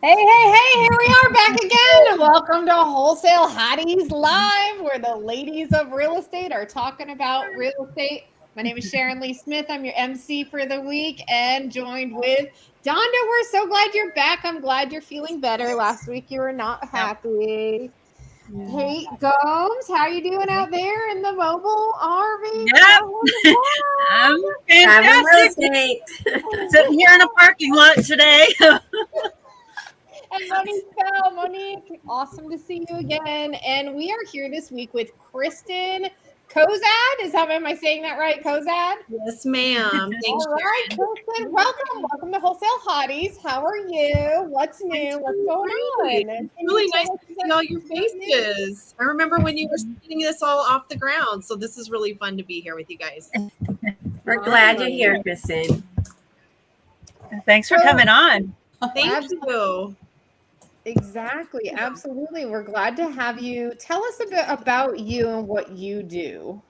Hey, here we are back again. Welcome to Wholesale Hotties Live, where the ladies of real estate are talking about real estate. My name is Sharon-Lee Smith. I'm your MC for the week and joined with Donda. We're so glad you're back. I'm glad you're feeling better. Last week you were not happy. Kate Gomes, how you doing out there in the mobile RV? Yep. I'm Having real fantastic. estate. Sitting here in a parking lot today. And Monique, awesome to see you again. And we are here this week with Kristyn Cozad. Am I saying that right? Cozad? Yes, ma'am. Thanks, All right, Kristyn, welcome to Wholesale Hotties. How are you? What's new? What's going on? It's really nice to see all your faces. I remember when you were getting this all off the ground. So this is really fun to be here with you guys. We're glad you're here, Kristyn. Thanks for coming on. Thank you. Exactly. Absolutely. We're glad to have you. Tell us a bit about you and what you do.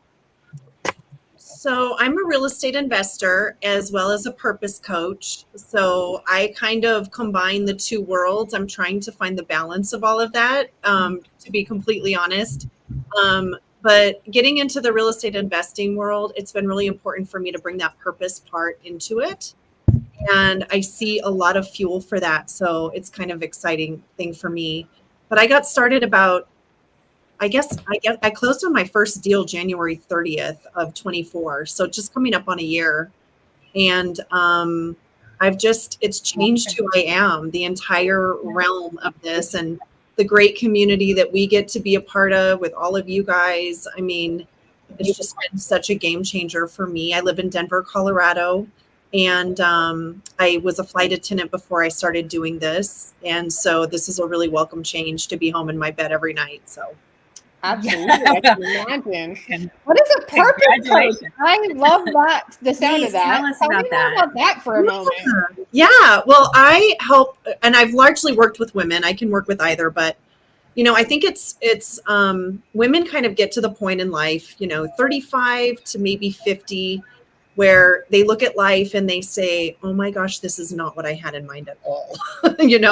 So I'm a real estate investor as well as a purpose coach. So I kind of combine the two worlds. I'm trying to find the balance of all of that, to be completely honest. But getting into the real estate investing world, it's been really important for me to bring that purpose part into it. And I see a lot of fuel for that. So it's kind of exciting thing for me. But I got started about, I closed on my first deal January 30th of 24. So just coming up on a year. And it's changed who I am, the entire realm of this and the great community that we get to be a part of with all of you guys. I mean, it's just been such a game changer for me. I live in Denver, Colorado. And I was a flight attendant before I started doing this. And so this is a really welcome change to be home in my bed every night. So absolutely. I can imagine. What is a purpose coach? I love that, the sound of that. Tell us about that. About that for a moment. Yeah, well, I help, and I've largely worked with women. I can work with either, but I think it's women kind of get to the point in life, 35 to maybe 50, where they look at life and they say, oh my gosh, this is not what I had in mind at all. And either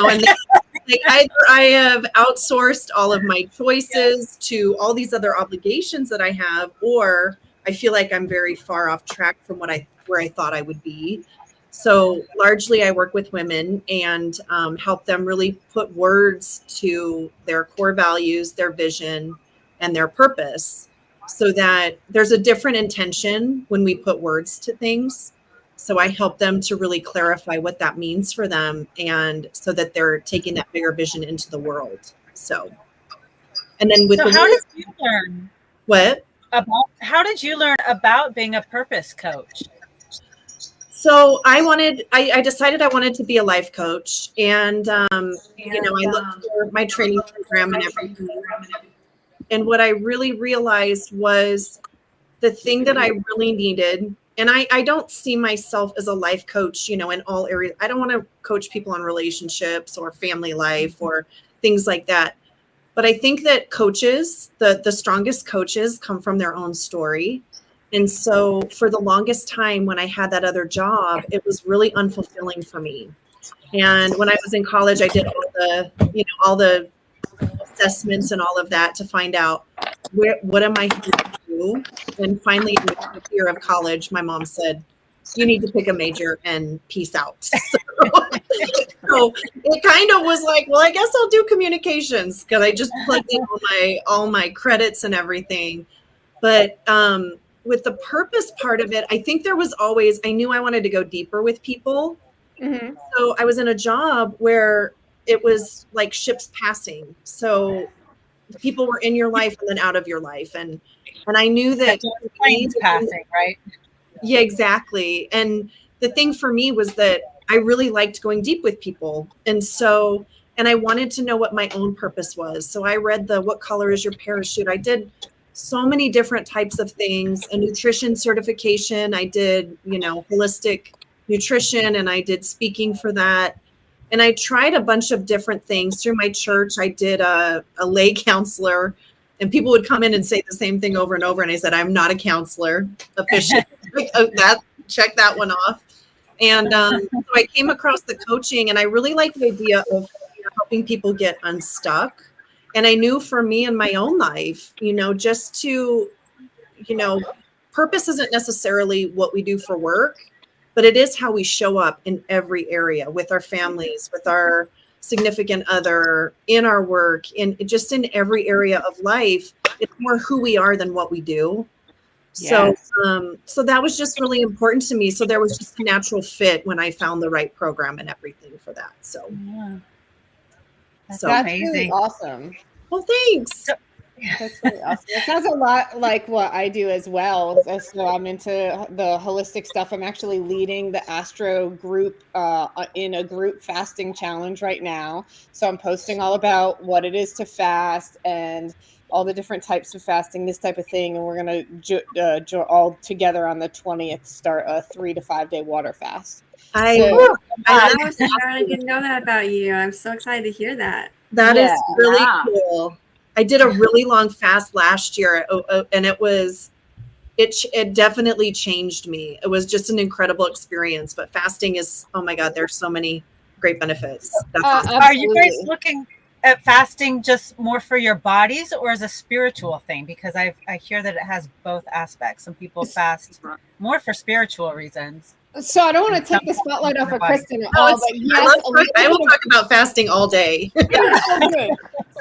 I have outsourced all of my choices to all these other obligations that I have, or I feel like I'm very far off track from where I thought I would be. So largely I work with women and help them really put words to their core values, their vision, and their purpose, so that there's a different intention when we put words to things. So I help them to really clarify what that means for them, and so that they're taking that bigger vision into the world. So, and then with how did you learn? What? How did you learn about being a purpose coach? So I decided I wanted to be a life coach, and I looked for my training program and everything. And what I really realized was the thing that I really needed, and I don't see myself as a life coach, in all areas. I don't want to coach people on relationships or family life or things like that. But I think that coaches, the strongest coaches, come from their own story. And so for the longest time when I had that other job, it was really unfulfilling for me. And when I was in college, I did all the assessments and all of that to find out what am I here to do. And finally, in the year of college, my mom said, you need to pick a major and peace out. So it kind of was like, well, I guess I'll do communications, because I just plugged in all my credits and everything. But with the purpose part of it, I think I knew I wanted to go deeper with people. Mm-hmm. So I was in a job where it was like ships passing. So people were in your life and then out of your life. And I knew that planes passing, right? Yeah, exactly. And the thing for me was that I really liked going deep with people. And I wanted to know what my own purpose was. So I read What Color Is Your Parachute? I did so many different types of things, a nutrition certification. I did, holistic nutrition, and I did speaking for that. And I tried a bunch of different things through my church. I did a lay counselor, and people would come in and say the same thing over and over. And I said, I'm not a counselor officially. Check that one off. And so I came across the coaching, and I really like the idea of helping people get unstuck. And I knew for me in my own life, just to, purpose isn't necessarily what we do for work, but it is how we show up in every area with our families, with our significant other, in our work, in every area of life. It's more who we are than what we do. Yes. So that was just really important to me. So there was just a natural fit when I found the right program and everything for that. So That's That's amazing. really awesome. Well, thanks. That's really awesome. It sounds a lot like what I do as well. So I'm into the holistic stuff. I'm actually leading the Astro group in a group fasting challenge right now. So I'm posting all about what it is to fast and all the different types of fasting, this type of thing. And we're going to all together on the 20th start a 3 to 5 day water fast. I didn't know that about you. I'm so excited to hear that. That is really cool. I did a really long fast last year, and it definitely changed me. It was just an incredible experience. But fasting is, oh my God, there's so many great benefits. That's awesome. Are you guys looking at fasting just more for your bodies or as a spiritual thing? Because I hear that it has both aspects. Some people fast more for spiritual reasons. So I don't want to take the spotlight off of Kristyn at all, but yes, I will talk about fasting all day.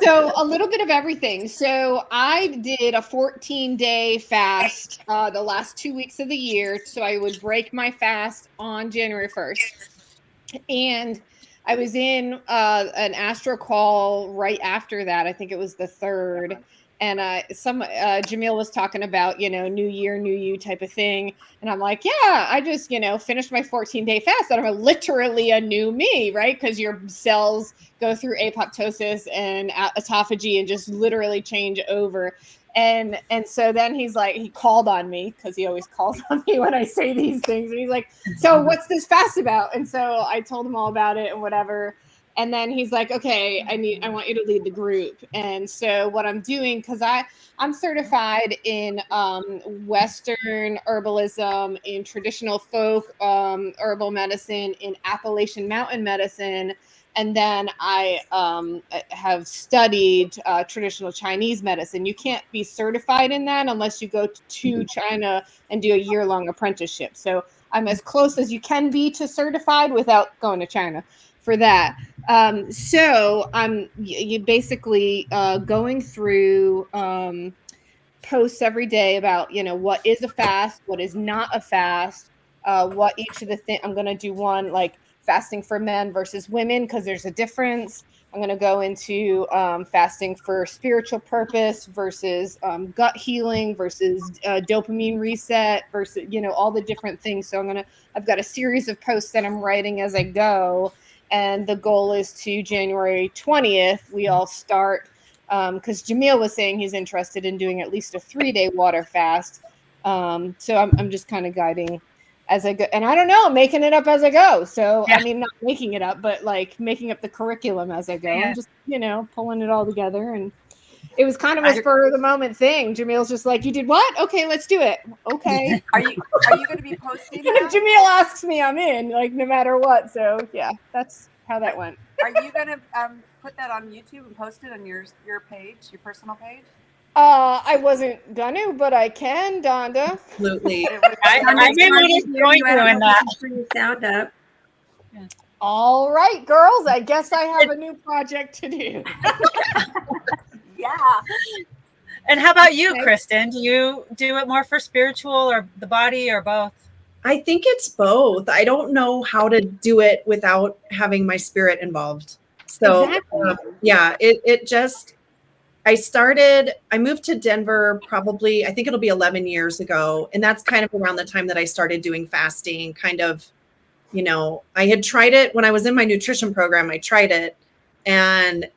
So a little bit of everything. So I did a 14-day fast the last 2 weeks of the year. So I would break my fast on January 1st. And I was in an Astro call right after that. I think it was the 3rd. And Jamil was talking about, new year, new you type of thing. And I'm like, yeah, I just, finished my 14-day fast. And I'm literally a new me, right? Because your cells go through apoptosis and autophagy and just literally change over. And so then he's like, he called on me because he always calls on me when I say these things. And he's like, so what's this fast about? And so I told him all about it and whatever. And then he's like, okay, I want you to lead the group. And so what I'm doing, because I'm certified in Western herbalism, in traditional folk herbal medicine, in Appalachian mountain medicine. And then I have studied traditional Chinese medicine. You can't be certified in that unless you go to China and do a year-long apprenticeship. So I'm as close as you can be to certified without going to China for that. So I'm basically going through posts every day about, what is a fast, what is not a fast, what each of the things. I'm going to do one like fasting for men versus women because there's a difference. I'm going to go into fasting for spiritual purpose versus gut healing versus dopamine reset versus, all the different things. So I've got a series of posts that I'm writing as I go. And the goal is to January 20th, we all start, because Jamil was saying he's interested in doing at least a 3-day water fast. So I'm just kind of guiding as I go. And I don't know, I'm making it up as I go. So, I mean, not making it up, but like making up the curriculum as I go. I'm just, pulling it all together. And it was kind of a spur of the moment thing. Jamil's just like, you did what? Okay, let's do it. Okay. Are you going to be posting that? If Jamil asks me, I'm in, like no matter what. So yeah, that's how that went. Are you going to put that on YouTube and post it on your page, your personal page? I wasn't gonna, but I can, Donda. Absolutely. I may want to join you in that. Bring your sound up. All right, girls. I guess I have a new project to do. Yeah. And how about you, Kristyn? Do you do it more for spiritual or the body or both? I think it's both. I don't know how to do it without having my spirit involved. So it just, I moved to Denver probably, I think it'll be 11 years ago. And that's kind of around the time that I started doing fasting, kind of, I had tried it when I was in my nutrition program. I tried it and,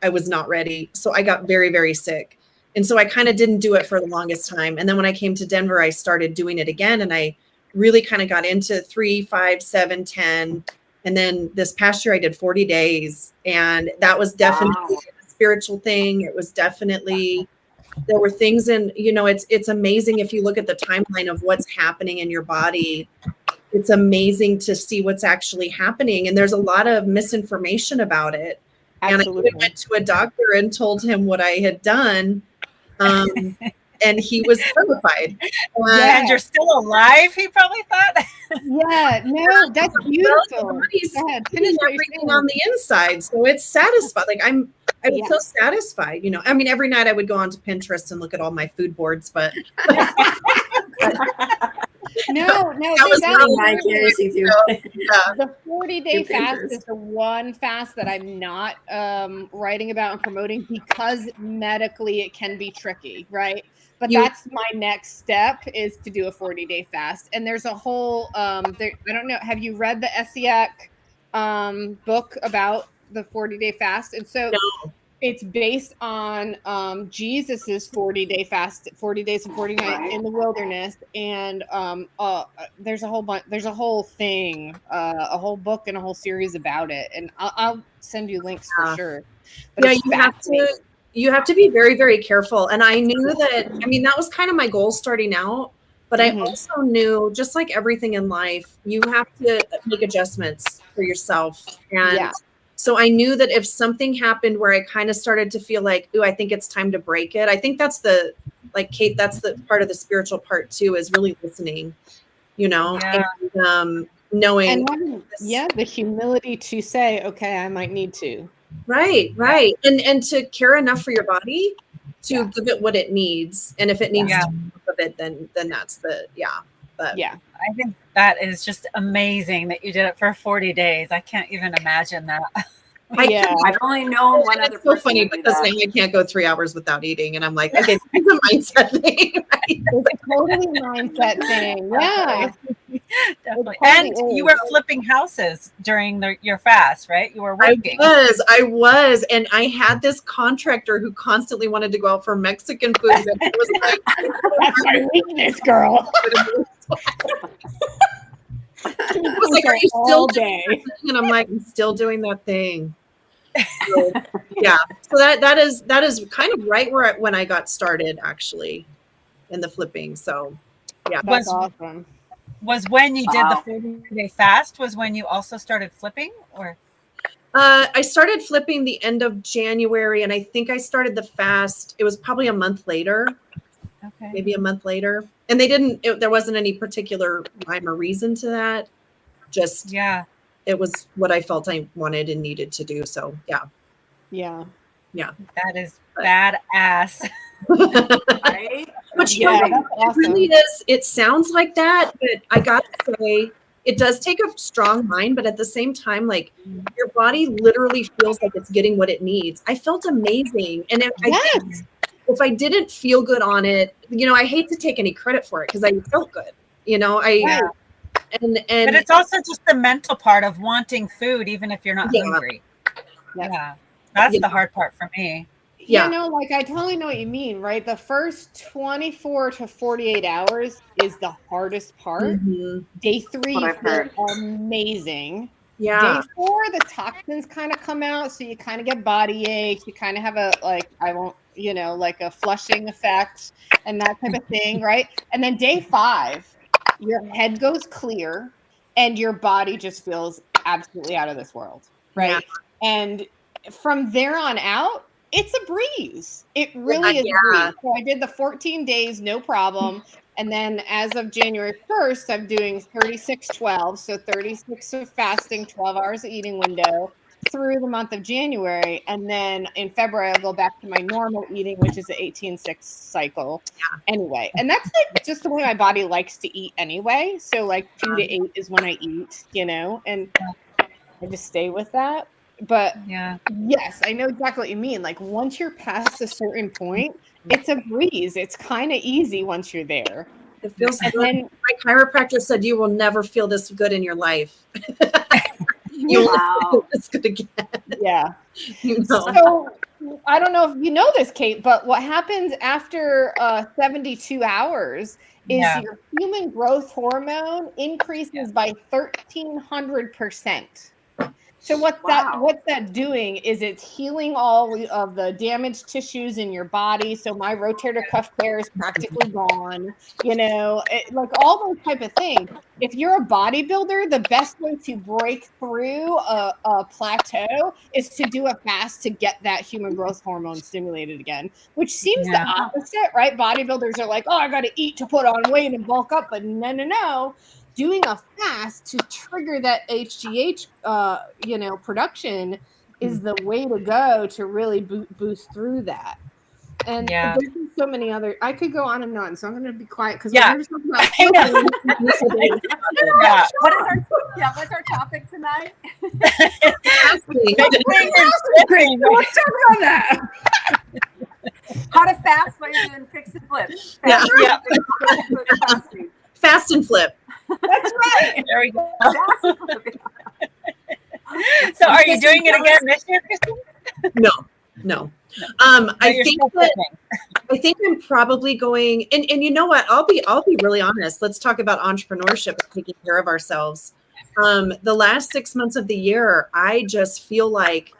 I was not ready. So I got very, very sick. And so I kind of didn't do it for the longest time. And then when I came to Denver, I started doing it again. And I really kind of got into 3, 5, 7, 10. And then this past year I did 40 days. And that was definitely a spiritual thing. It was definitely, there were things in, it's amazing if you look at the timeline of what's happening in your body. it's amazing to see what's actually happening. And there's a lot of misinformation about it. Absolutely. And I went to a doctor and told him what I had done. And he was terrified. And you're still alive, he probably thought. Yeah, no, that's beautiful. He's Go ahead, finish what you're everything saying. on the inside. So it's satisfied. Like I was so satisfied, you know. I mean, every night I would go onto Pinterest and look at all my food boards, but No, that was my curiosity too. the 40-day Do fast Pinterest. is the one fast that I'm not writing about and promoting because medically it can be tricky, right? But that's my next step is to do a 40-day fast. And there's a whole I don't know, have you read the Esiac book about the 40-day fast? And so it's based on Jesus's 40-day fast, 40 days and 40 nights in the wilderness, and there's a whole bunch, there's a whole thing, a whole book and a whole series about it, and I'll send you links for sure. But you have to be very, very careful. And I knew that. I mean, that was kind of my goal starting out. But I also knew, just like everything in life, you have to make adjustments for yourself. And so I knew that if something happened where I kind of started to feel like, ooh, I think it's time to break it. I think that's Kate, that's the part of the spiritual part too, is really listening, you know, and knowing. And the humility to say, okay, I might need to. Right. And to care enough for your body to give it what it needs. And if it needs to of it, then that's but I think that is just amazing that you did it for 40 days. I can't even imagine that. I've only known one other person. It's so funny because now I can't go 3 hours without eating, and I'm like, okay, it's a mindset thing. Right? It's a totally mindset thing. Yeah, definitely. And you were flipping houses during your fast, right? You were working. I was, and I had this contractor who constantly wanted to go out for Mexican food. And it was like, that's my weakness, girl. It was like, are you still doing that thing? And I'm like, I'm still doing that thing. So, so that is kind of right when I got started, actually, in the flipping. So that's awesome. Was when you did the 40-day fast was when you also started flipping, or? I started flipping the end of January, and I think I started the fast. It was probably a month later. Okay. Maybe a month later. And there wasn't any particular rhyme or reason to that. Just, it was what I felt I wanted and needed to do. So, yeah. That is badass. Right? But it really is. It sounds like that, but I got to say, it does take a strong mind, but at the same time, like your body literally feels like it's getting what it needs. I felt amazing. And if I didn't feel good on it, you know, I hate to take any credit for it because I felt good, you know, but it's also just the mental part of wanting food, even if you're not hungry. That's the hard part for me. You know, like I totally know what you mean, right? The first 24 to 48 hours is the hardest part. Day 3, you feel amazing. Day 4, the toxins kind of come out, so you kind of get body aches. You kind of have like a flushing effect and that type of thing, right? And then day 5, your head goes clear and your body just feels absolutely out of this world, right? And from there on out, it's a breeze. It really is a breeze. So I did the 14 days, no problem. And then as of January 1st, I'm doing 36-12. So 36 of fasting, 12 hours of eating window through the month of January. And then in February, I'll go back to my normal eating, which is the 18-6 cycle. Anyway, and that's like just the way my body likes to eat anyway. So like 2 to 8 is when I eat, you know, and I just stay with that. But yes, I know exactly what you mean. Like once you're past a certain point, it's a breeze. It's kind of easy once you're there. It feels good. My chiropractor said you will never feel this good in your life. You'll never feel this good again. Yeah. You know. So I don't know if you know this, Kate, but what happens after 72 hours is your human growth hormone increases by 1,300%. So what's that doing is it's healing all of the damaged tissues in your body. So my rotator cuff tear is practically gone, like all those type of things. If you're a bodybuilder, the best way to break through a plateau is to do a fast to get that human growth hormone stimulated again, which seems the opposite, right? Bodybuilders are like, oh, I got to eat to put on weight and bulk up, but no. Doing a fast to trigger that HGH, production is the way to go to really boost through that. And there's so many other. I could go on and on, so I'm going to be quiet because we're going to talk about. What's our topic tonight? Let's talk about that. How to fast while you're doing fix and flips. Fast and flip. That's right. There we go. So are you doing it again this year, Kristyn? No. I think I'm probably going, and you know what? I'll be really honest. Let's talk about entrepreneurship and taking care of ourselves. The last 6 months of the year, I just feel like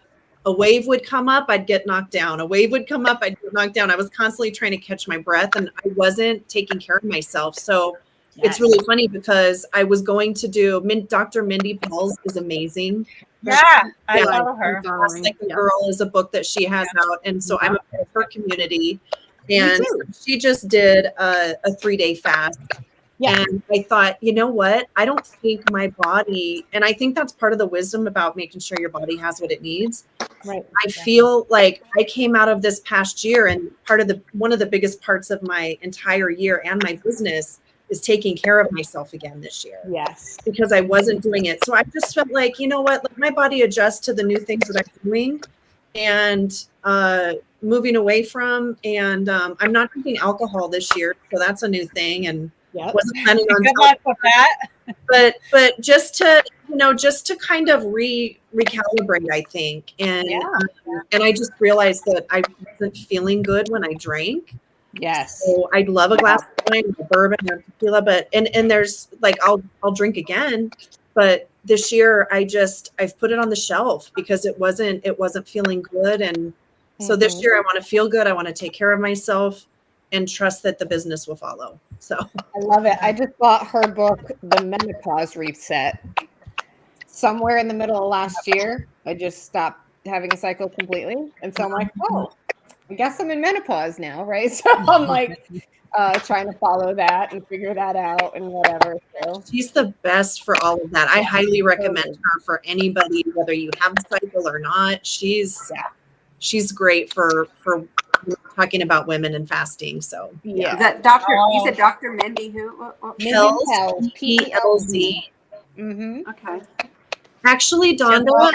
a wave would come up, I'd get knocked down. A wave would come up, I'd get knocked down. I was constantly trying to catch my breath, and I wasn't taking care of myself. So it's really funny because I was going to do Dr. Mindy Pelz is amazing. I follow her. Fast Like a Girl is a book that she has out, and so I'm a part of her community. And she just did a 3-day fast. And I thought, you know what? I don't think my body, and I think that's part of the wisdom about making sure your body has what it needs. Right. I feel like I came out of this past year, and one of the biggest parts of my entire year and my business is taking care of myself again this year. Yes. Because I wasn't doing it. So I just felt like, you know what, let my body adjust to the new things that I'm doing and moving away from. And I'm not drinking alcohol this year. So that's a new thing. And wasn't planning on good luck with that. But just to kind of recalibrate, I think. And and I just realized that I wasn't feeling good when I drank. Yes. So I'd love a glass of wine, or bourbon, or tequila, but and there's like I'll drink again, but this year I've put it on the shelf because it wasn't feeling good, and so this year I want to feel good. I want to take care of myself and trust that the business will follow. So I love it. I just bought her book, The Menopause Reset. Somewhere in the middle of last year, I just stopped having a cycle completely, and so I'm like, oh. I guess I'm in menopause now, right? So I'm like trying to follow that and figure that out and whatever. So she's the best for all of that. I highly recommend her for anybody, whether you have a cycle or not. She's great for talking about women and fasting. So Is that Dr. You said Dr. Mindy who? Pelz, P-E-L-Z. Okay. Actually, Donda,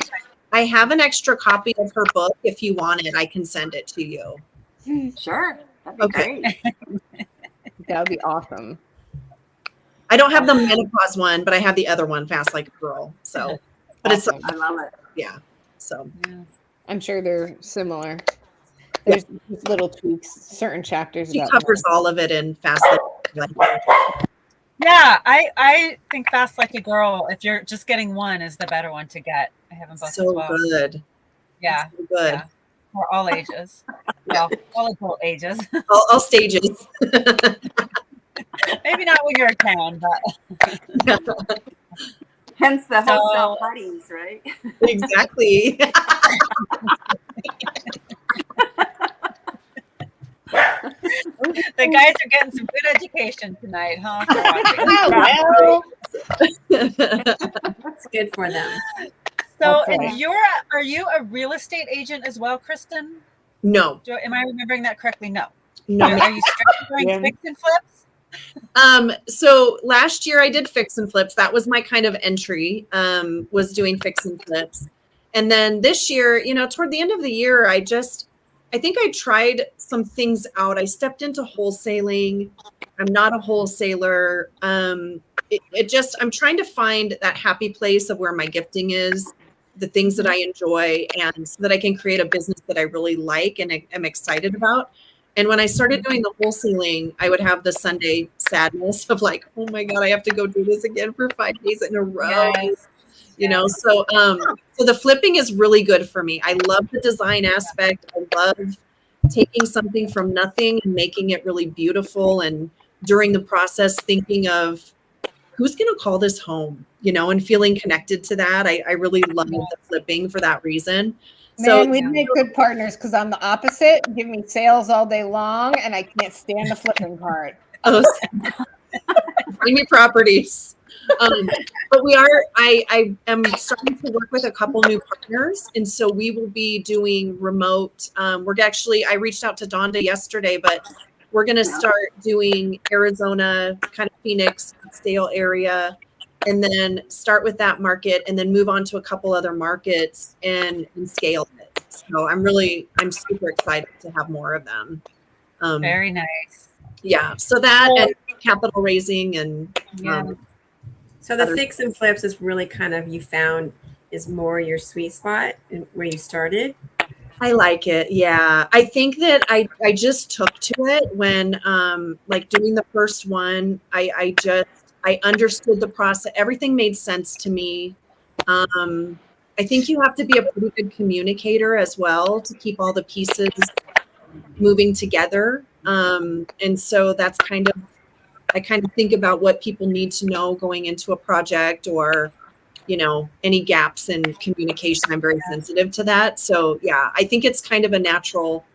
I have an extra copy of her book. If you want it, I can send it to you. Sure. That'd be great. That would be awesome. I don't have the menopause one, but I have the other one, Fast Like a Girl. So, but awesome. I love it. Yeah. So I'm sure they're similar. There's just little tweaks, certain chapters. She covers all of it in Fast Like a Girl. Yeah, I think Fast Like a Girl, if you're just getting one, is the better one to get. I have them both so as well. Good. Yeah. So good. Yeah. For all ages. Well, all adult ages. All stages. Maybe not when you're a 10, but. Hence the Wholesale Hotties, right? Exactly. The guys are getting some good education tonight, huh? That's good for them. So, are you a real estate agent as well, Kristyn? No. Am I remembering that correctly? No. No. Are you strictly doing fix and flips? So last year I did fix and flips. That was my kind of entry, was doing fix and flips. And then this year, toward the end of the year, I think I tried some things out. I stepped into wholesaling. I'm not a wholesaler. I'm trying to find that happy place of where my gifting is, the things that I enjoy, and so that I can create a business that I really like and am excited about. And when I started doing the wholesaling, I would have the Sunday sadness of like, oh my God, I have to go do this again for 5 days in a row. you know. So so the flipping is really good for me. I love the design aspect. I love taking something from nothing and making it really beautiful, and during the process thinking of who's going to call this home, you know, and feeling connected to that. I really love the flipping for that reason. So Man, we'd make good partners because I'm the opposite. Give me sales all day long, and I can't stand the flipping part. oh, bring me properties. But we are, I am starting to work with a couple new partners. And so we will be doing remote. We're actually, I reached out to Donda yesterday, but we're going to start doing Arizona, kind of Phoenix, Scottsdale area, and then start with that market and then move on to a couple other markets and scale it. So I'm super excited to have more of them. Very nice. Yeah. So that and capital raising and so the fix and flips is really kind of, you found is more your sweet spot and where you started. I like it. Yeah. I think that I just took to it when like doing the first one, I understood the process. Everything made sense to me. I think you have to be a pretty good communicator as well to keep all the pieces moving together. And so that's I kind of think about what people need to know going into a project, or, you know, any gaps in communication. I'm very sensitive to that. So yeah, I think it's kind of a natural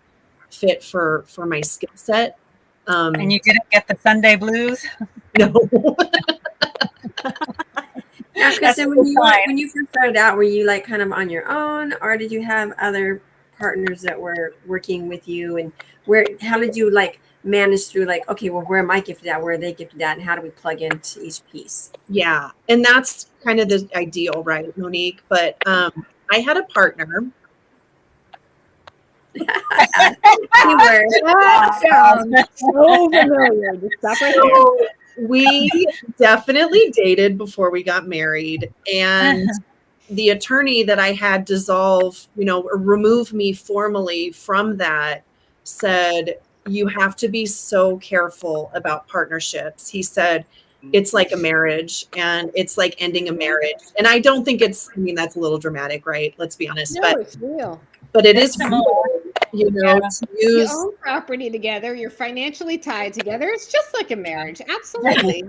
fit for my skill set. And you didn't get the Sunday blues? No. Now, Kristyn, when you first started out, were you like kind of on your own, or did you have other partners that were working with you? And how did you like manage through, like, okay, well, where am I gifted at? Where are they gifted at? And how do we plug into each piece? Yeah. And that's kind of the ideal, right, Monique? But I had a partner. That sounds so familiar. Just stop right there. We definitely dated before we got married, and the attorney that I had dissolve, you know, remove me formally from that, said, you have to be so careful about partnerships. He said, it's like a marriage, and it's like ending a marriage. And I don't think I mean, that's a little dramatic, right? Let's be honest. No, it's real. But it is real, you know, to use. You own property together. You're financially tied together. It's just like a marriage. Absolutely.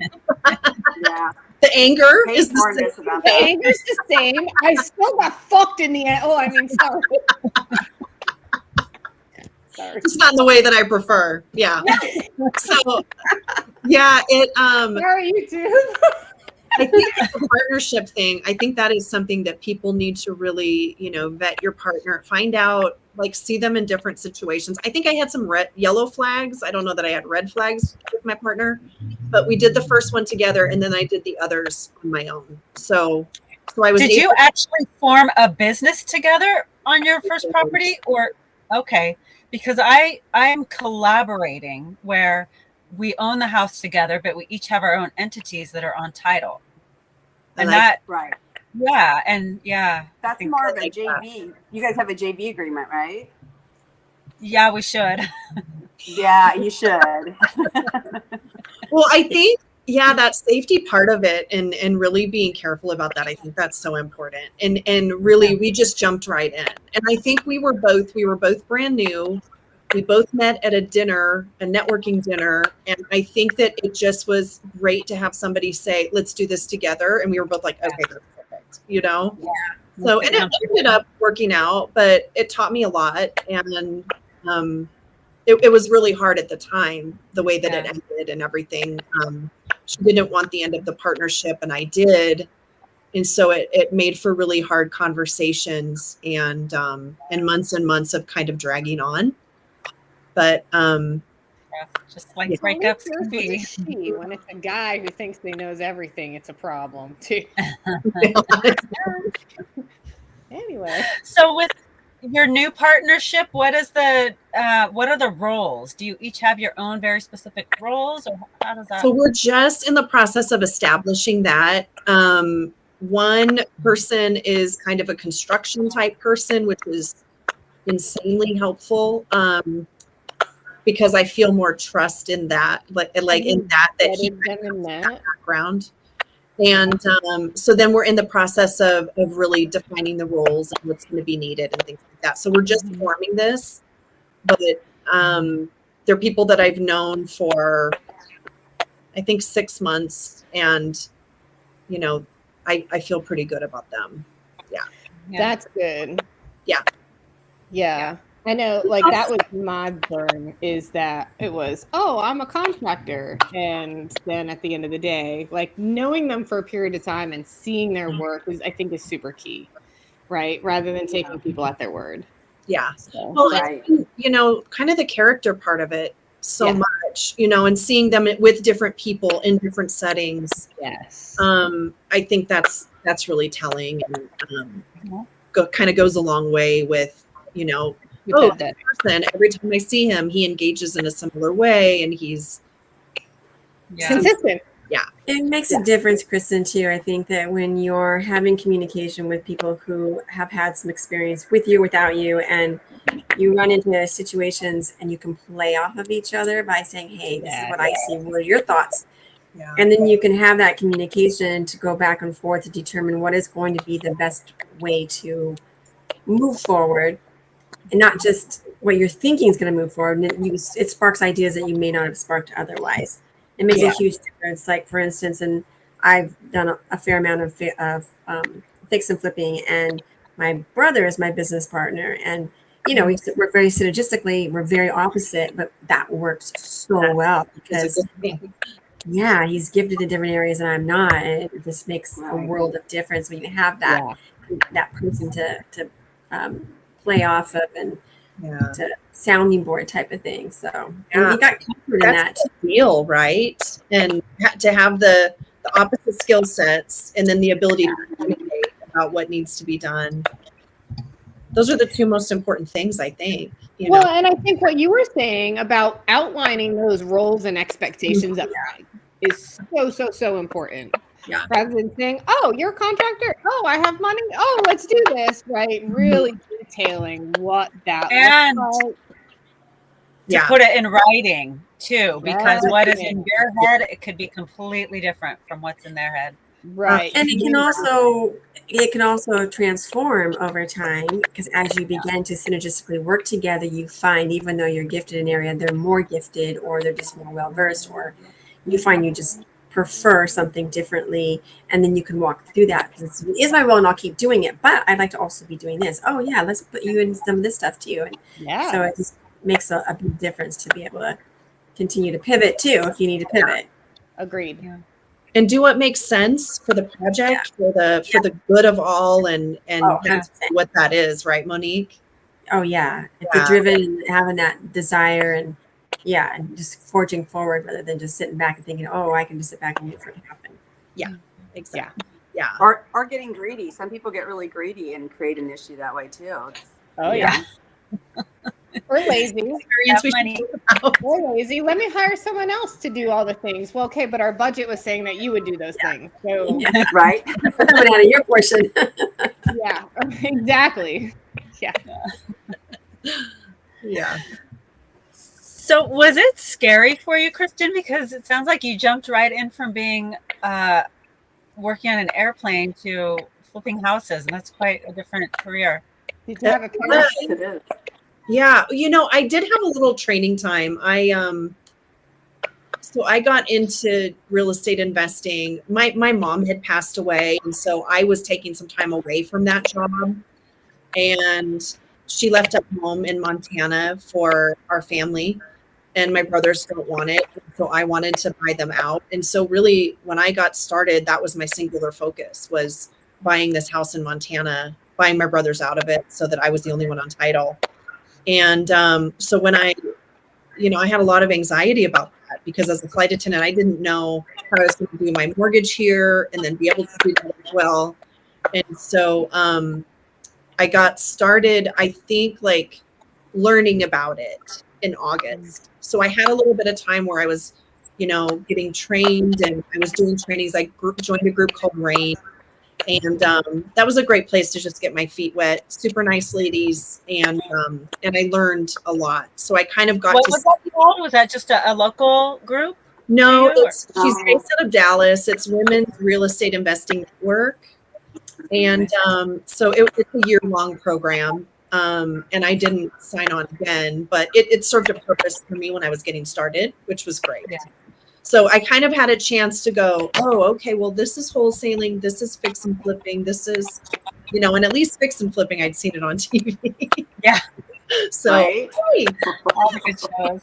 Yeah. The anger is the same. The anger's the same. I still got fucked in the end. Oh, I mean, sorry. Sorry. It's not in the way that I prefer. Yeah. So yeah, Sorry, you too. I think the partnership thing, I think that is something that people need to really, you know, vet your partner, find out, like, see them in different situations. I think I had some yellow flags. I don't know that I had red flags with my partner, but we did the first one together, and then I did the others on my own. So I was. Did you actually form a business together on your first property, or okay? Because I'm collaborating where we own the house together, but we each have our own entities that are on title. And that, right. Yeah. And yeah. That's more of a JV. You guys have a JV agreement, right? Yeah, we should. Yeah, you should. Well, I think, yeah, that safety part of it and really being careful about that. I think that's so important. And really, we just jumped right in. And I think we were both brand new. We both met at a networking dinner. And I think that it just was great to have somebody say, let's do this together. And we were both like, okay, that's perfect, you know? Yeah. So, and it ended up working out, but it taught me a lot. And it was really hard at the time, the way that it ended and everything. She didn't want the end of the partnership, and I did. And so it made for really hard conversations and months of kind of dragging on. But just like breakups can be. When it's a guy who thinks he knows everything, it's a problem too. Anyway, so with your new partnership, what are the roles? Do you each have your own very specific roles, or how does that? So we're just in the process of establishing that. One person is kind of a construction type person, which is insanely helpful. Because I feel more trust in that, like in that he has that background. And so then we're in the process of really defining the roles and what's going to be needed and things like that. So we're just forming this, but they're people that I've known for, I think, 6 months, and you know, I feel pretty good about them. Yeah. That's good. Yeah. Yeah. I know, like, that was my burn, is that it was, oh, I'm a contractor. And then at the end of the day, like, knowing them for a period of time and seeing their work is, I think, is super key, right? Rather than taking people at their word. Yeah. So, Well, Right. it's, you know, kind of the character part of it so Yeah. much, you know, and seeing them with different people in different settings. yes. I think that's really telling, and kind of goes a long way with, you know, oh, this person, every time I see him, he engages in a similar way, and he's consistent. Yeah. It makes a difference, Kristyn, too. I think that when you're having communication with people who have had some experience with you, without you, and you run into situations and you can play off of each other by saying, hey, this is what I see. What are your thoughts? Yeah. And then you can have that communication to go back and forth to determine what is going to be the best way to move forward, and not just what you're thinking is going to move forward. And it sparks ideas that you may not have sparked otherwise. It makes a huge difference. Like, for instance, and I've done a fair amount of fix and flipping, and my brother is my business partner, and you know, we're very synergistically, we're very opposite, but that works so well because he's gifted in different areas and I'm not, and it just makes a world of difference when you have that person to play off of, and to sounding board type of thing. So and you got comfort in that deal, right? And to have the opposite skill sets, and then the ability to communicate about what needs to be done. Those are the two most important things, I think. You know? And I think what you were saying about outlining those roles and expectations up front is so important. Yeah. Rather than saying, oh, you're a contractor. Oh, I have money. Oh, let's do this. Right. Really detailing what that looks like. To put it in writing too, because what is in your head, it could be completely different from what's in their head. Right. And it can also transform over time, because as you begin to synergistically work together, you find, even though you're gifted in an area, they're more gifted, or they're just more well versed, or you find you just prefer something differently, and then you can walk through that, because it is my role and I'll keep doing it, but I'd like to also be doing this. Oh yeah, let's put you in some of this stuff too. And so it just makes a big difference to be able to continue to pivot too, if you need to pivot. Agreed. And do what makes sense for the project, for the good of all, and that's what that is, right, Monique? Oh yeah, if you're driven and having that desire, and just forging forward rather than just sitting back and thinking, oh, I can just sit back and wait for it to happen. Yeah, exactly. Yeah. Or getting greedy. Some people get really greedy and create an issue that way too. Or lazy. Or lazy. Let me hire someone else to do all the things. Well, okay, but our budget was saying that you would do those things. So right. Coming out of your portion. Yeah, exactly. Yeah. So was it scary for you, Kristyn? Because it sounds like you jumped right in from being working on an airplane to flipping houses, and that's quite a different career. Did you have a It is. Yeah, you know, I did have a little training time. So I got into real estate investing. My mom had passed away, and so I was taking some time away from that job. And she left at home in Montana for our family, and my brothers don't want it. So I wanted to buy them out. And so really, when I got started, that was my singular focus, was buying this house in Montana, buying my brothers out of it so that I was the only one on title. And so when I had a lot of anxiety about that, because as a flight attendant, I didn't know how I was going to do my mortgage here and then be able to do that as well. And so I got started, I think, like learning about it in August. So I had a little bit of time where I was, getting trained, and I was doing trainings. I joined a group called RAIN. And that was a great place to just get my feet wet. Super nice ladies, and I learned a lot. So I kind of got. What was that called? Was that just a local group? No, you, or- she's based out of Dallas. It's Women's Real Estate Investing Network. And so it's a year-long program. And I didn't sign on again, but it served a purpose for me when I was getting started, which was great. Yeah. So I kind of had a chance to go, oh, okay, well, this is wholesaling, this is fix and flipping, this is, and at least fix and flipping, I'd seen it on TV. Yeah. So, Right. hey. all the good shows.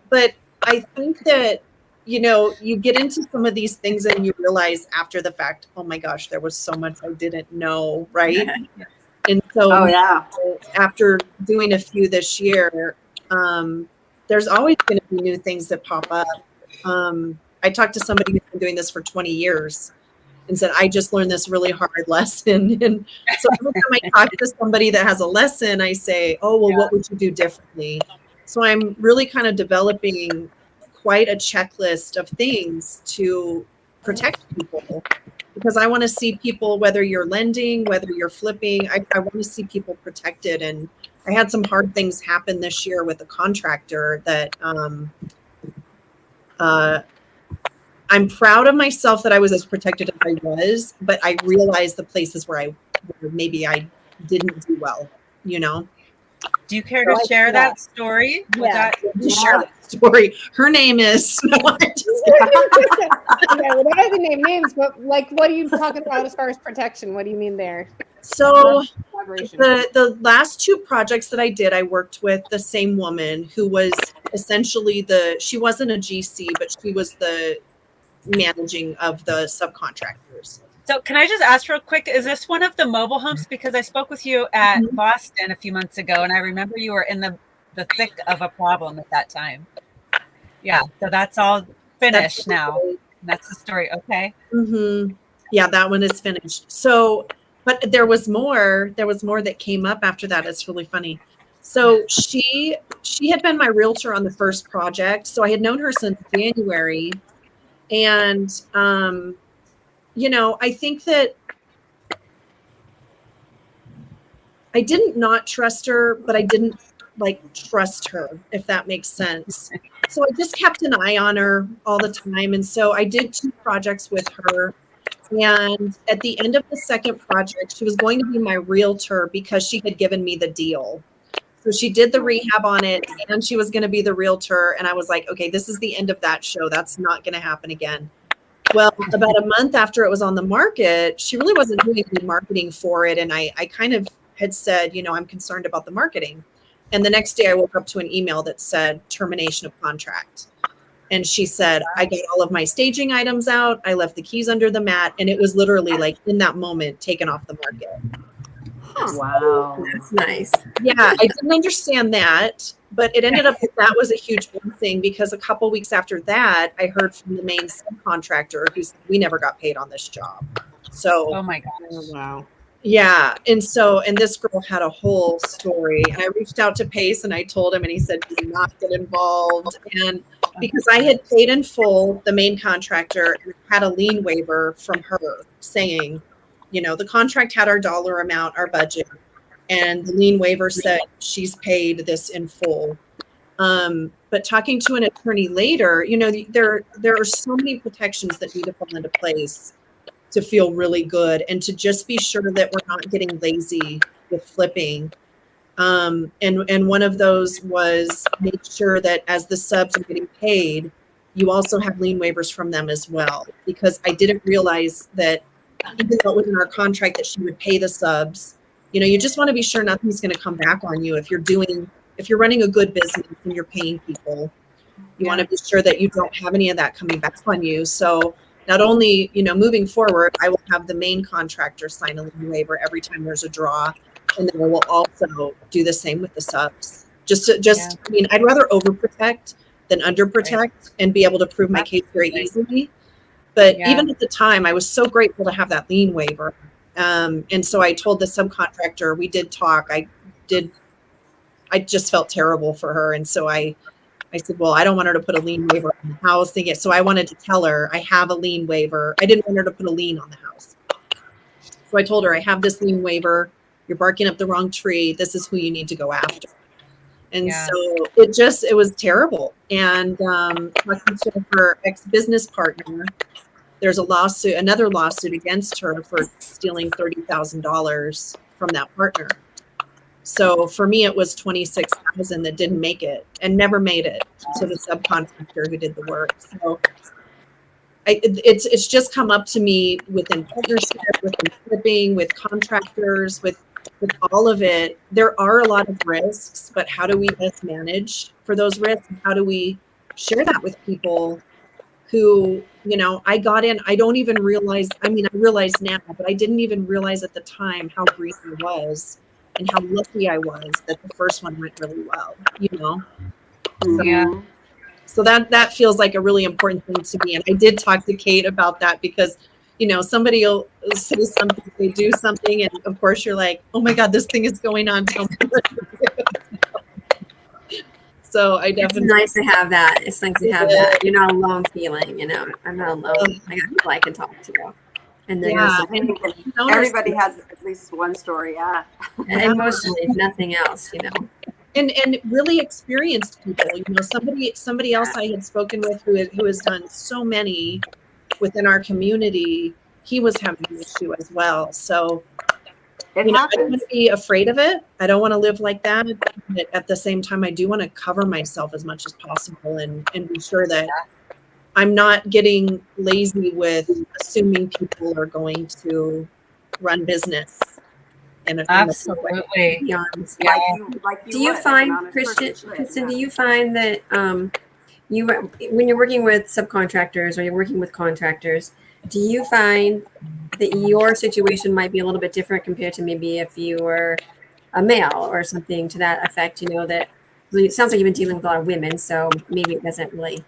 But I think that, you get into some of these things and you realize after the fact, oh my gosh, there was so much I didn't know, right? And so Oh yeah. after doing a few this year, there's always going to be new things that pop up. I talked to somebody who's been doing this for 20 years and said, I just learned this really hard lesson. And so every time I talk to somebody that has a lesson, I say, oh, well, what would you do differently? So I'm really kind of developing quite a checklist of things to protect people, because I want to see people, whether you're lending, whether you're flipping, I want to see people protected. And I had some hard things happen this year with a contractor that I'm proud of myself that I was as protected as I was, but I realized the places where maybe I didn't do well, Do you care to share that story? Yeah. Share that story. Her name is Okay, well, that doesn't name names, but like, what are you talking about as far as protection? What do you mean there? So Collaboration. the last two projects that I did, I worked with the same woman who was essentially she wasn't a GC, but she was the managing of the subcontractors. So can I just ask real quick, is this one of the mobile homes? Because I spoke with you at Boston a few months ago, and I remember you were in the thick of a problem at that time. Yeah, so that's all finished now. That's the story. Okay. Mm-hmm. Yeah, that one is finished. So, but there was more that came up after that. It's really funny. So she had been my realtor on the first project. So I had known her since January. And, I think that I didn't not trust her, but I didn't trust her, if that makes sense. So I just kept an eye on her all the time. And so I did 2 projects with her. And at the end of the second project, she was going to be my realtor because she had given me the deal. So she did the rehab on it and she was going to be the realtor. And I was like, okay, this is the end of that show. That's not going to happen again. Well, about a month after it was on the market, she really wasn't doing any marketing for it. And I kind of had said, I'm concerned about the marketing. And the next day I woke up to an email that said termination of contract. And she said, I got all of my staging items out. I left the keys under the mat. And it was literally in that moment taken off the market. Wow. That's nice. Yeah, I didn't understand that, but it ended up that was a huge blessing because a couple weeks after that, I heard from the main subcontractor who said, we never got paid on this job. So, Oh my gosh. Oh, wow. yeah. And this girl had a whole story, and I reached out to Pace and I told him, and he said, do not get involved. And because I had paid in full the main contractor and had a lien waiver from her saying, the contract had our dollar amount, our budget, and the lien waiver said she's paid this in full. But talking to an attorney later, there are so many protections that need to fall into place to feel really good and to just be sure that we're not getting lazy with flipping. And one of those was make sure that as the subs are getting paid, you also have lien waivers from them as well, because I didn't realize that even though it was in our contract that she would pay the subs, you just want to be sure nothing's going to come back on you. If you're running a good business and you're paying people, you want to be sure that you don't have any of that coming back on you. So not only, moving forward, I will have the main contractor sign a lien waiver every time there's a draw. And then I will also do the same with the subs. I'd rather overprotect than underprotect and be able to prove my case very easily. But even at the time, I was so grateful to have that lien waiver. And so I told the subcontractor, we did talk. I just felt terrible for her. And so I said, well, I don't want her to put a lien waiver on the house. So I wanted to tell her I have a lien waiver. I didn't want her to put a lien on the house. So I told her, I have this lien waiver. You're barking up the wrong tree. This is who you need to go after. And so it was terrible. And talking to her ex-business partner, there's another lawsuit against her for stealing $30,000 from that partner. So for me, it was $26,000 that didn't make it and never made it to the subcontractor who did the work. So it's just come up to me within partnership, within flipping, with contractors, with all of it. There are a lot of risks, but how do we best manage for those risks? How do we share that with people who, I got in, I don't even realize, I realize now, but I didn't even realize at the time how green I was and how lucky I was that the first one went really well, Yeah. So that feels like a really important thing to me. And I did talk to Kate about that because, somebody will say something, they do something, and of course you're like, oh my God, this thing is going on. Tell me what to do. So I definitely. It's nice to have that. It's nice to have that. You're not alone feeling, I'm not alone. I got people I can talk to. And then everybody has at least one story. Yeah. And emotionally, if nothing else, And really experienced people, somebody else I had spoken with who has done so many within our community, he was having an issue as well. So, I don't want to be afraid of it. I don't want to live like that. But at the same time, I do want to cover myself as much as possible and be sure that I'm not getting lazy with assuming people are going to run business. Absolutely. Do you find, Kristyn, do you find that when you're working with subcontractors or you're working with contractors, do you find that your situation might be a little bit different compared to maybe if you were a male or something to that effect? That it sounds like you've been dealing with a lot of women, so maybe it doesn't really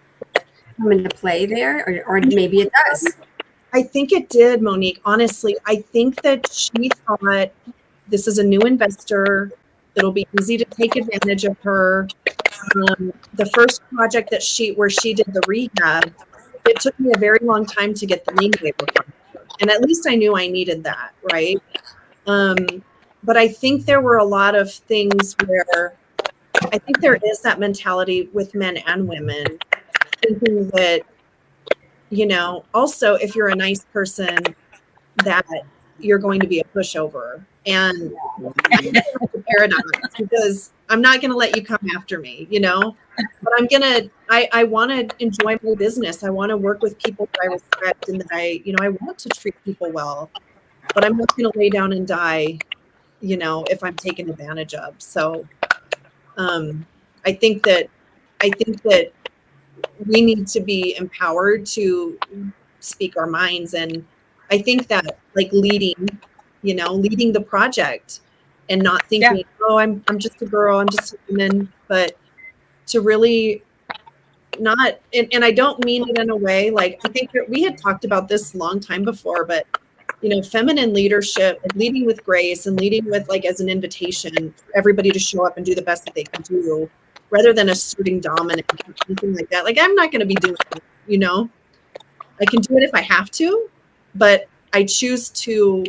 come into play there, or maybe it does. I think it did, Monique. Honestly, I think that she thought this is a new investor. It'll be easy to take advantage of her. The first project where she did the rehab, it took me a very long time to get the lien waiver from her. And at least I knew I needed that, right? But I think there were a lot of things where I think there is that mentality with men and women, thinking that, also if you're a nice person, that you're going to be a pushover. And that's a paradox, because I'm not going to let you come after me, but I want to enjoy my business. I want to work with people that I respect and that I want to treat people well, but I'm not going to lay down and die, if I'm taken advantage of. So I think that we need to be empowered to speak our minds. And I think that leading the project and not thinking, oh, I'm just a girl, I'm just a woman, but to really not, and I don't mean it in a way, I think that we had talked about this a long time before, but feminine leadership, leading with grace and leading with as an invitation for everybody to show up and do the best that they can do, rather than asserting dominance or anything like that. I'm not going to be doing it, I can do it if I have to, but I choose to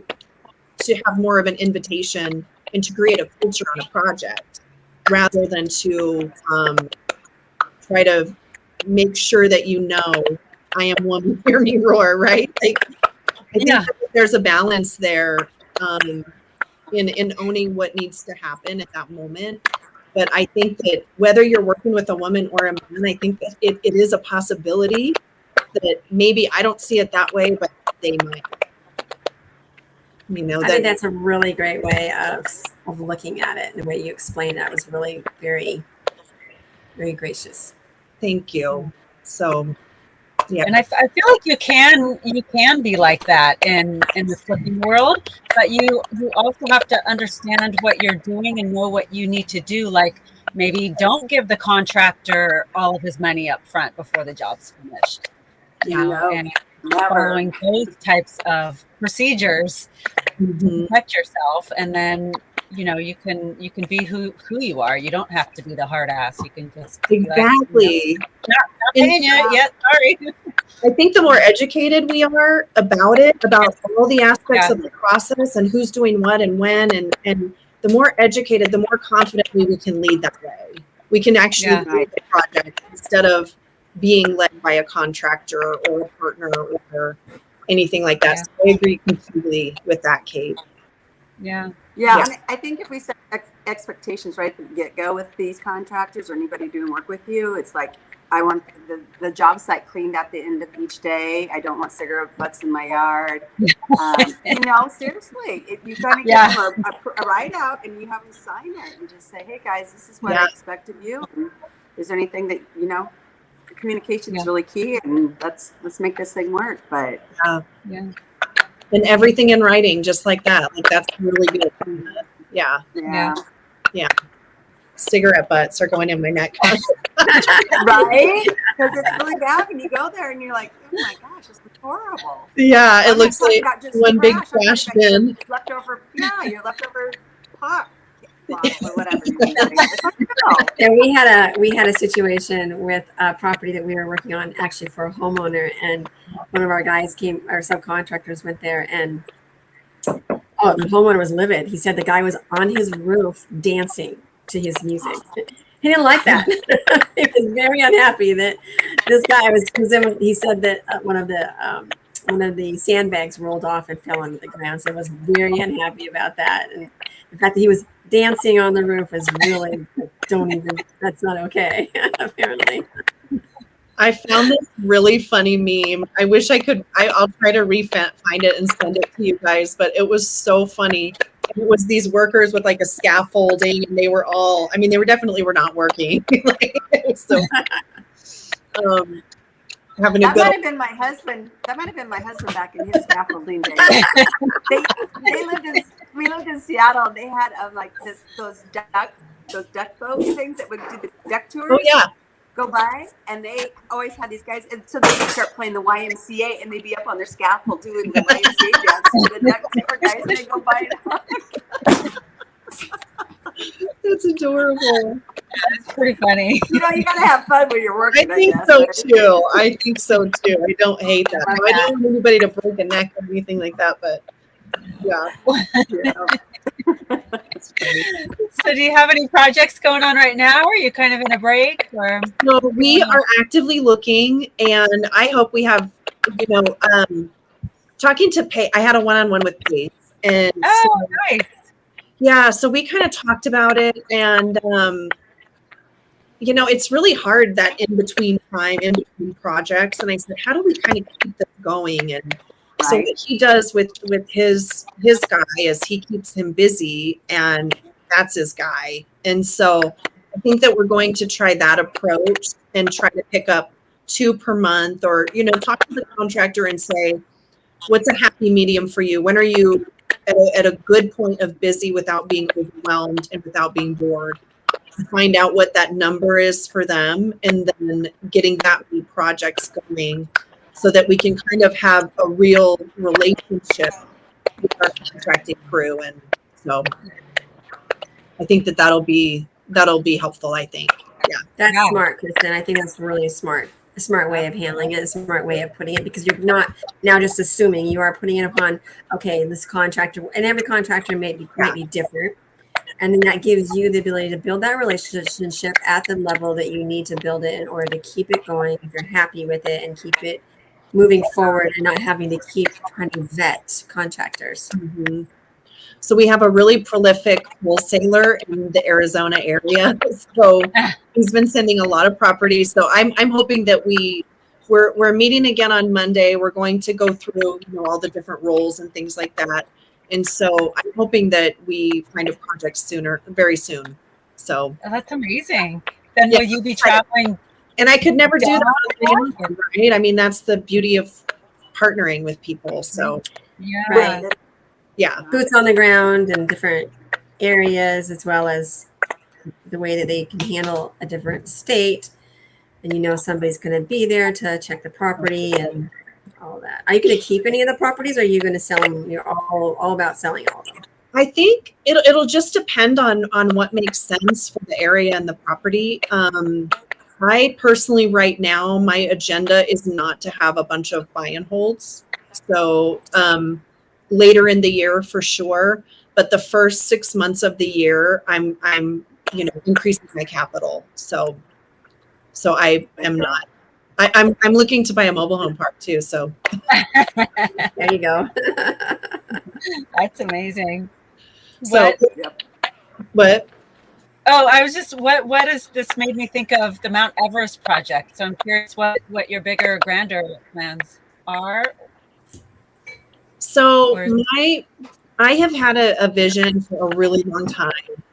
have more of an invitation and to create a culture on a project, rather than to try to make sure that I am woman, hear me roar, right? I think that there's a balance there in owning what needs to happen at that moment. But I think that whether you're working with a woman or a man, I think that it is a possibility that maybe I don't see it that way, but they might. I think that's a really great way of looking at it. The way you explained that was really very, very gracious. Thank you. So, yeah. And I feel like you can be like that in the flipping world, but you also have to understand what you're doing and know what you need to do. Maybe don't give the contractor all of his money up front before the job's finished. And following those types of procedures to protect yourself, and then you can be who you are. You don't have to be the hard ass. You can just exactly. Not paying you yet. Sorry. I think the more educated we are about all the aspects of the process and who's doing what and when, and the more educated, the more confidently we can lead that way. We can actually lead the project instead of being led by a contractor or a partner or anything like that. So I agree completely with that, Kate. Yeah. And I think if we set expectations right from the get-go with these contractors or anybody doing work with you, it's like, I want the job site cleaned at the end of each day. I don't want cigarette butts in my yard. Seriously, if you kind of give them a write out and you have them sign it and just say, hey guys, this is what I expect of you. And is there anything that, communication is really key, and let's make this thing work. But and everything in writing, just like that. Like that's really good. Yeah. Cigarette butts are going in my neck. Right? Because it's really bad when you go there and you're like, oh my gosh, this is horrible. Yeah, it looks like one big trash bin. Leftover, your leftover pot or whatever. And we had a situation with a property that we were working on actually for a homeowner, and one of our guys our subcontractors went there, and the homeowner was livid. He said the guy was on his roof dancing to his music. He didn't like that. He was very unhappy that this guy was, because he said that one of the sandbags rolled off and fell onto the ground. So I was very unhappy about that. And the fact that he was dancing on the roof is really, that's not okay, apparently. I found this really funny meme. I wish I could, I'll try to find it and send it to you guys, but it was so funny. It was these workers with like a scaffolding, and they were all, they were definitely not working. It was so having a that might have been my husband. That might have been my husband back in his scaffolding days. We lived in Seattle. They had those duck boats things that would do the duck tours. Oh yeah. Go by, and they always had these guys, and so they would start playing the YMCA, and they'd be up on their scaffold doing the YMCA dance to the duck tour guys, and they go by. That's adorable. That's pretty funny. You gotta have fun when you're working. I think so too. I think so too. I don't hate that. I don't want anybody to break a neck or anything like that, but yeah. So do you have any projects going on right now? Or are you kind of in a break? Or no, we are actively looking, and I hope we have, talking to Paige. I had a one-on-one with Paige, and nice. Yeah, so we kind of talked about it, and it's really hard that in between projects. And I said, how do we kind of keep this going? And so what he does with his guy is he keeps him busy, and that's his guy. And so I think that we're going to try that approach and try to pick up 2 per month, or talk to the contractor and say, what's a happy medium for you? When are you at a good point of busy without being overwhelmed and without being bored? Find out what that number is for them, and then getting that many projects going so that we can kind of have a real relationship with our contracting crew. And so I think that'll be helpful, I think. Yeah. That's smart, Kristyn. I think that's really a smart way of handling it, a smart way of putting it, because you're not now just assuming, you are putting it upon, okay, this contractor, and every contractor might be different. And then that gives you the ability to build that relationship at the level that you need to build it in order to keep it going if you're happy with it, and keep it moving forward and not having to keep trying to vet contractors. Mm-hmm. So we have a really prolific wholesaler in the Arizona area. So he's been sending a lot of properties. So I'm hoping that we're meeting again on Monday. We're going to go through all the different roles and things like that. And so I'm hoping that we find a project very soon. So that's amazing. Then will you be traveling? And I could never do that, right? That's the beauty of partnering with people. So boots on the ground in different areas, as well as the way that they can handle a different state, and somebody's going to be there to check the property and all that. Are you going to keep any of the properties, or are you going to sell them? You're all about selling all of them. I think it'll just depend on what makes sense for the area and the property. I personally, right now, my agenda is not to have a bunch of buy and holds. So later in the year, for sure. but the first 6 months of the year, I'm increasing my capital. So I am not. I'm looking to buy a mobile home park too. So there you go. That's amazing. So what? Oh, I was just what is this made me think of the Mount Everest project. So I'm curious what your bigger, grander plans are. So I have had a vision for a really long time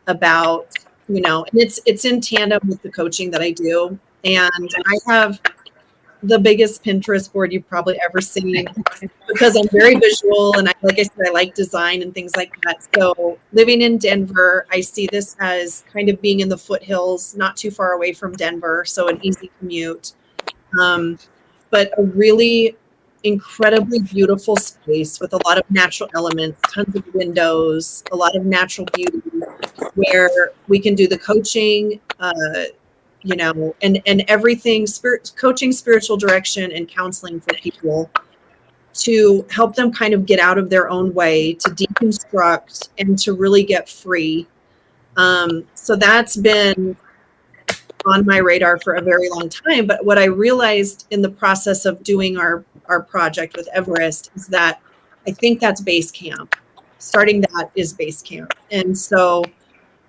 about, and it's in tandem with the coaching that I do. And I have the biggest Pinterest board you've probably ever seen because I'm very visual and like I said, I like design and things like that. So living in Denver, I see this as kind of being in the foothills, not too far away from Denver. So an easy commute, but a really incredibly beautiful space with a lot of natural elements, tons of windows, a lot of natural beauty where we can do the coaching, and everything, coaching, spiritual direction, and counseling for people to help them kind of get out of their own way, to deconstruct, and to really get free. So that's been on my radar for a very long time. But what I realized in the process of doing our project with Everest is that I think that's base camp. Starting that is base camp. And so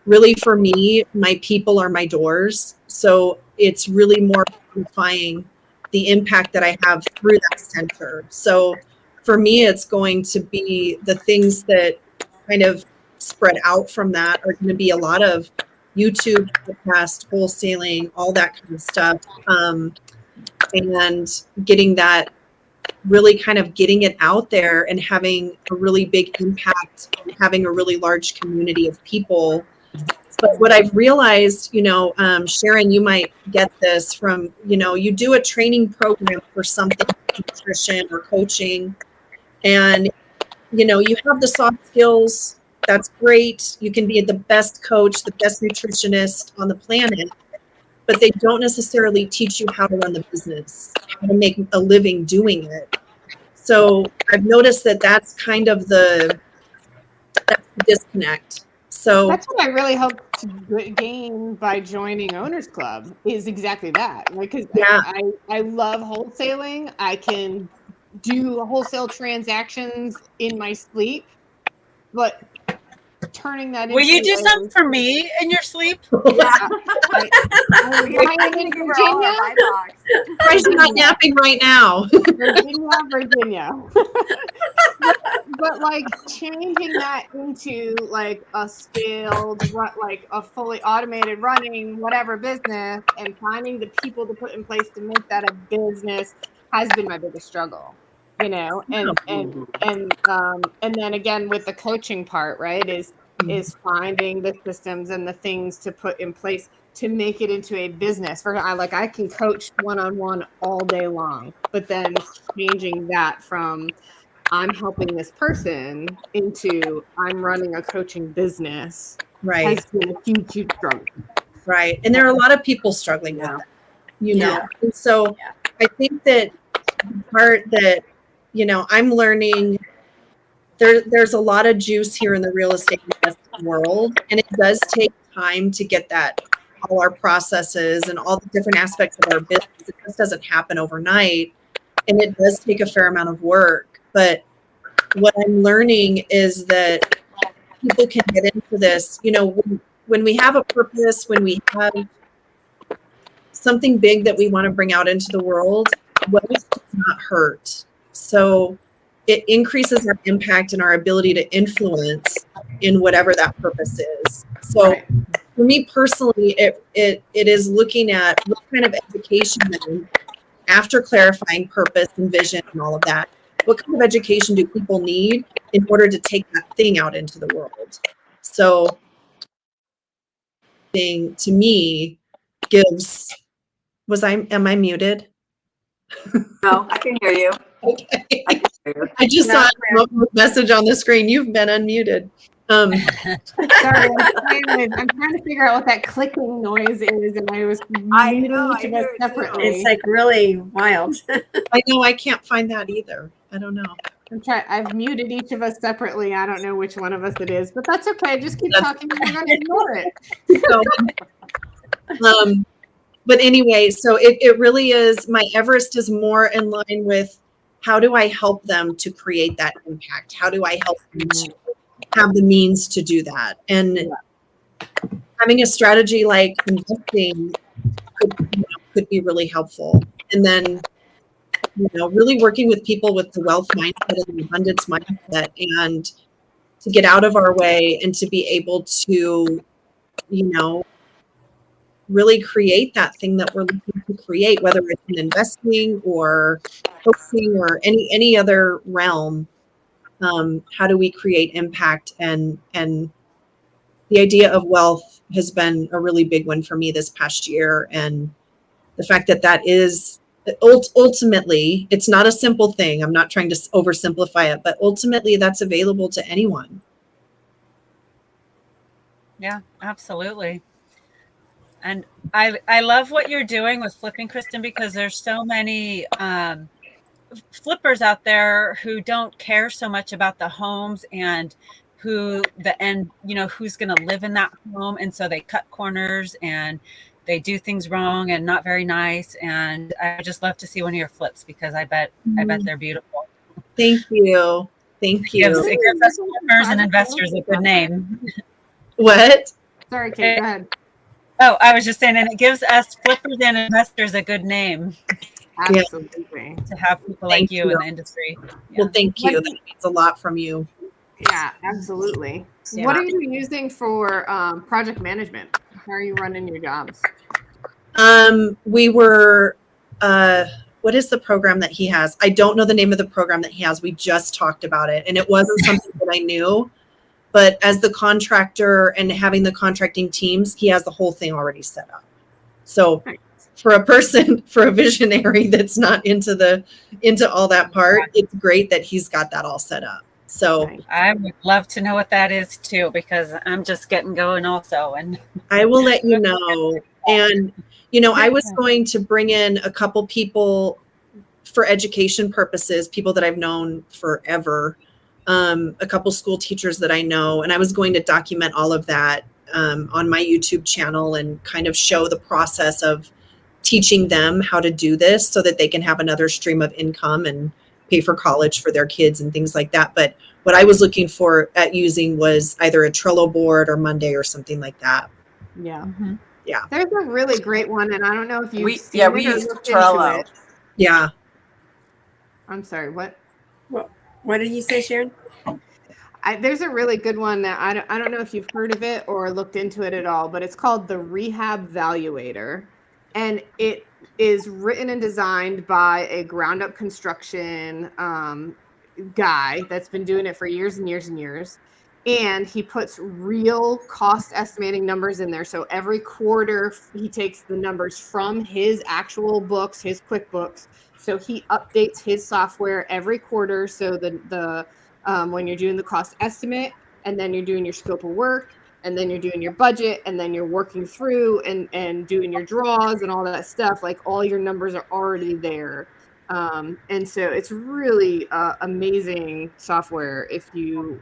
really for me, my people are my doors. So it's really more amplifying the impact that I have through that center. So for me, it's going to be the things that kind of spread out from that are going to be a lot of YouTube, podcast, wholesaling, all that kind of stuff. And getting that, really kind of getting it out there and having a really big impact, having a really large community of people. But what I've realized, Sharon, you might get this from, you do a training program for something, nutrition or coaching, and, you have the soft skills. That's great. You can be the best coach, the best nutritionist on the planet, but they don't necessarily teach you how to run the business, how to make a living doing it. So I've noticed that that's kind of that's the disconnect. So that's what I really hope to gain by joining Owners Club is exactly that. Because I love wholesaling. I can do wholesale transactions in my sleep, but turning that into... Will you do something for me in your sleep? I'm in Virginia. She's not napping right now. Virginia. but like changing that into like a scaled, like a fully automated running whatever business, and finding the people to put in place to make that a business has been my biggest struggle. And then again with the coaching part, right, is finding the systems and the things to put in place to make it into a business. I can coach one-on-one all day long, but then changing that from I'm helping this person into I'm running a coaching business, right, has been a huge struggle. Right. And there are a lot of people struggling with that, And so I think that the part that, I'm learning, there's a lot of juice here in the real estate investing world, and it does take time to get that, all our processes and all the different aspects of our business. It just doesn't happen overnight, and it does take a fair amount of work. But what I'm learning is that people can get into this, when we have a purpose, when we have something big that we want to bring out into the world, what does not hurt? So it increases our impact and our ability to influence in whatever that purpose is. So for me personally, it is looking at what kind of education, after clarifying purpose and vision and all of that, what kind of education do people need in order to take that thing out into the world? So thing to me gives, am I muted? No, I can hear you. Okay. I just saw a message on the screen. You've been unmuted. Sorry, I'm trying to figure out what that clicking noise is, and I was muting each of us separately. It's like really wild. I know, I can't find that either. I don't know. I've muted each of us separately. I don't know which one of us it is, but that's okay. Just keep talking. We're going to ignore it. So, but anyway, so it really is, my Everest is more in line with how do I help them to create that impact? How do I help them to have the means to do that? And having a strategy like investing could be really helpful. And then, really working with people with the wealth mindset and the abundance mindset, and to get out of our way and to be able to, really create that thing that we're looking to create, whether it's in investing or coaching or any other realm. How do we create impact? And the idea of wealth has been a really big one for me this past year. And the fact that is ultimately, it's not a simple thing. I'm not trying to oversimplify it, but ultimately that's available to anyone. Yeah, absolutely. And I love what you're doing with flipping, Kristyn, because there's so many flippers out there who don't care so much about the homes and who's going to live in that home. And so they cut corners and they do things wrong and not very nice. And I just love to see one of your flips, because I bet they're beautiful. Thank you. Thank you. It gives us flippers and investors a good name. What? Sorry, Kate, go ahead. Oh, I was just saying, and it gives us flippers and investors a good name. Absolutely. To have people like you in the industry. Yeah. Well, thank you. That means a lot from you. Yeah, absolutely. Yeah. What are you using for project management? How are you running your jobs? We were, what is the program that he has? I don't know the name of the program that he has. We just talked about it, and it wasn't something that I knew. But as the contractor and having the contracting teams, he has the whole thing already set up. So for a visionary that's not into all that part, it's great that he's got that all set up. So I would love to know what that is too, because I'm just getting going also. And I will let you know. And, I was going to bring in a couple people for education purposes, people that I've known forever. A couple school teachers that I know, and I was going to document all of that on my YouTube channel and kind of show the process of teaching them how to do this so that they can have another stream of income and pay for college for their kids and things like that. But what I was looking for at using was either a Trello board or Monday or something like that. Yeah. Mm-hmm. Yeah. There's a really great one, and I don't know if you've seen it. We used Trello. Yeah. I'm sorry, what? What did you say, Sharon? There's a really good one that I don't know if you've heard of it or looked into it at all, but it's called the Rehab Valuator. And it is written and designed by a ground up construction guy that's been doing it for years and years and years. And he puts real cost estimating numbers in there. So every quarter he takes the numbers from his actual books, his QuickBooks. So he updates his software every quarter. So the when you're doing the cost estimate, and then you're doing your scope of work, and then you're doing your budget, and then you're working through and doing your draws and all that stuff, like all your numbers are already there. And so it's really amazing software if you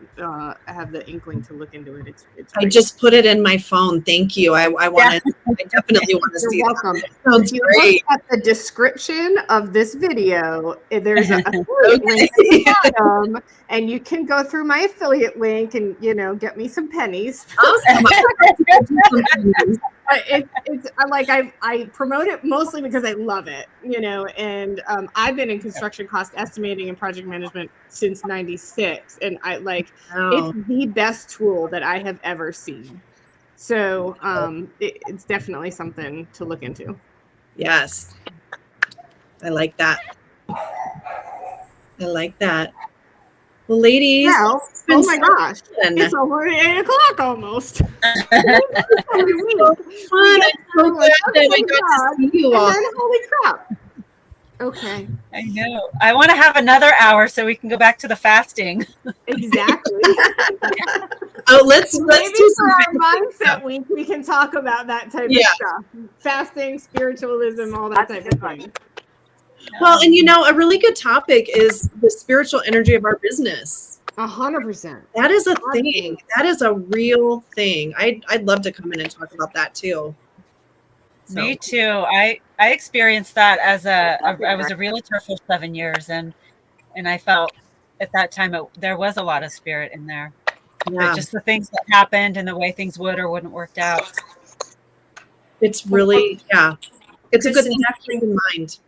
have the inkling to look into it. It's I just put it in my phone. Thank you. I definitely want to see You're welcome. That. Sounds if you great. look at the description of this video, there's a affiliate link at the bottom, and you can go through my affiliate link and get me some pennies. Awesome. It's like I promote it mostly because I love it, and I've been in construction cost estimating and project management since '96, and it's the best tool that I have ever seen. So it's definitely something to look into. Yes, I like that. Well, ladies, Well, oh my gosh, it's over 8 o'clock almost. It's fun. I'm so glad that I got to see you all. Holy crap. Okay. I know. I want to have another hour so we can go back to the fasting. Exactly. Let's Maybe do for our some mindset week, we can talk about that type of stuff. Fasting, spiritualism, all that type of thing. Well, and a really good topic is the spiritual energy of our business. 100%. That is a thing. That is a real thing. I'd love to come in and talk about that too. Me too. I experienced that as I was a realtor for 7 years, and I felt at that time there was a lot of spirit in there. But just the things that happened and the way things would or wouldn't work out. It's really, it's a good thing to keep in mind.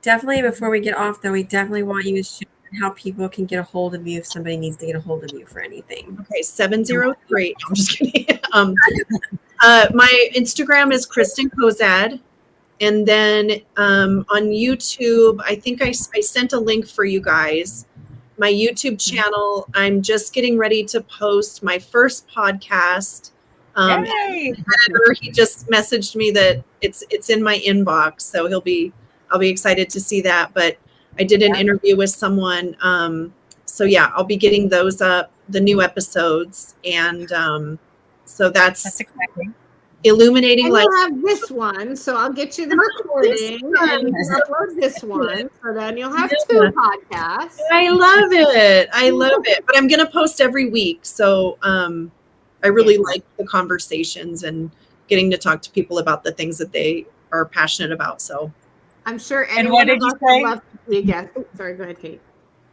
Definitely, before we get off, though, we definitely want you to share how people can get a hold of you if somebody needs to get a hold of you for anything. Okay, 703. I'm just kidding. My Instagram is Kristyn Cozad. And then on YouTube, I think I sent a link for you guys. My YouTube channel, I'm just getting ready to post my first podcast. Yay! Editor, he just messaged me that it's in my inbox, so I'll be excited to see that. But I did an interview with someone, so I'll be getting those up, the new episodes, and so that's exciting. Illuminating Life. You'll have this one, so I'll get you the recording and you can upload this one, so then you'll have 2 podcasts. I love it. But I'm going to post every week, so I really like the conversations and getting to talk to people about the things that they are passionate about. So I'm sure anyone of us would love to see again. Oh, sorry, go ahead, Kate.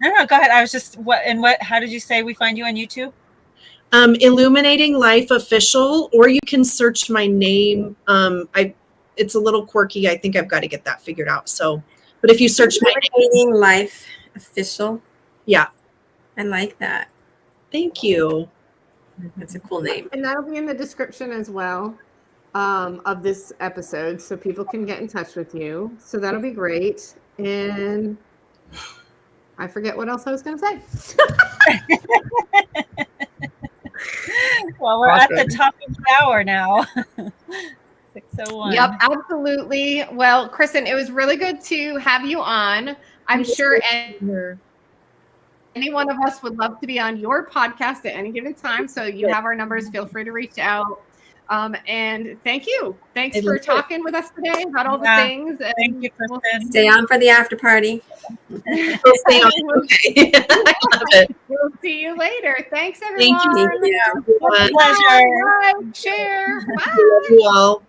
No, go ahead. I was just how did you say we find you on YouTube? Illuminating Life Official, or you can search my name. It's a little quirky. I think I've got to get that figured out. So, but if you search my name, Illuminating Life Official. Yeah. I like that. Thank you. That's a cool name. And that'll be in the description as well of this episode, so people can get in touch with you. So that'll be great. And I forget what else I was going to say. Well, we're at the top of the hour now. 6:01. Yep, absolutely. Well, Kristyn, it was really good to have you on. I'm sure any one of us would love to be on your podcast at any given time. So you have our numbers. Feel free to reach out. And thank you. Thanks for talking with us today about all the things. And thank you, Kristyn. Stay on for the after party. Stay on. Okay. I love it. We'll see you later. Thanks, everyone. Thank you. Pleasure. Bye. Share. Bye. Love you all.